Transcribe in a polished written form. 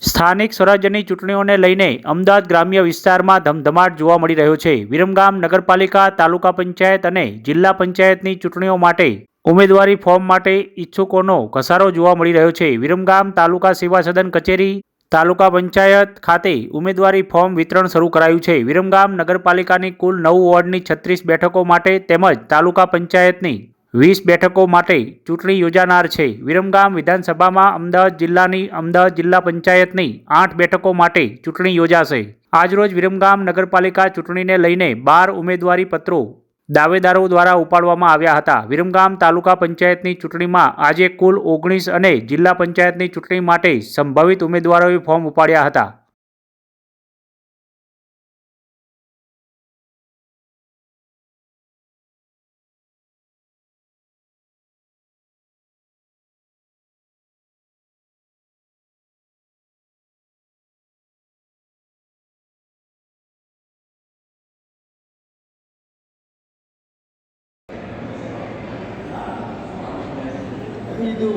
સ્થાનિક સ્વરાજ્યની ચૂંટણીઓને લઈને અમદાવાદ ગ્રામ્ય વિસ્તારમાં ધમધમાટ જોવા મળી રહ્યો છે। વિરમગામ નગરપાલિકા, તાલુકા પંચાયત અને જિલ્લા પંચાયતની ચૂંટણીઓ માટે ઉમેદવારી ફોર્મ માટે ઈચ્છુકોનો ઘસારો જોવા મળી રહ્યો છે। વિરમગામ તાલુકા સેવા સદન કચેરી, તાલુકા પંચાયત ખાતે ઉમેદવારી ફોર્મ વિતરણ શરૂ કરાયું છે। વિરમગામ નગરપાલિકાની કુલ 9 વોર્ડની 36 બેઠકો માટે તેમજ તાલુકા પંચાયતની 20 બેઠકો માટે ચૂંટણી યોજાનાર છે। વિરમગામ વિધાનસભામાં અમદાવાદ જિલ્લા પંચાયતની 8 બેઠકો માટે ચૂંટણી યોજાશે। આજરોજ વિરમગામ નગરપાલિકા ચૂંટણીને લઈને 12 ઉમેદવારી પત્રો દાવેદારો દ્વારા ઉપાડવામાં આવ્યા હતા। વિરમગામ તાલુકા પંચાયતની ચૂંટણીમાં આજે કુલ 19 અને જિલ્લા પંચાયતની ચૂંટણી માટે સંભવિત ઉમેદવારોએ ફોર્મ ઉપાડ્યા હતા। ಇದು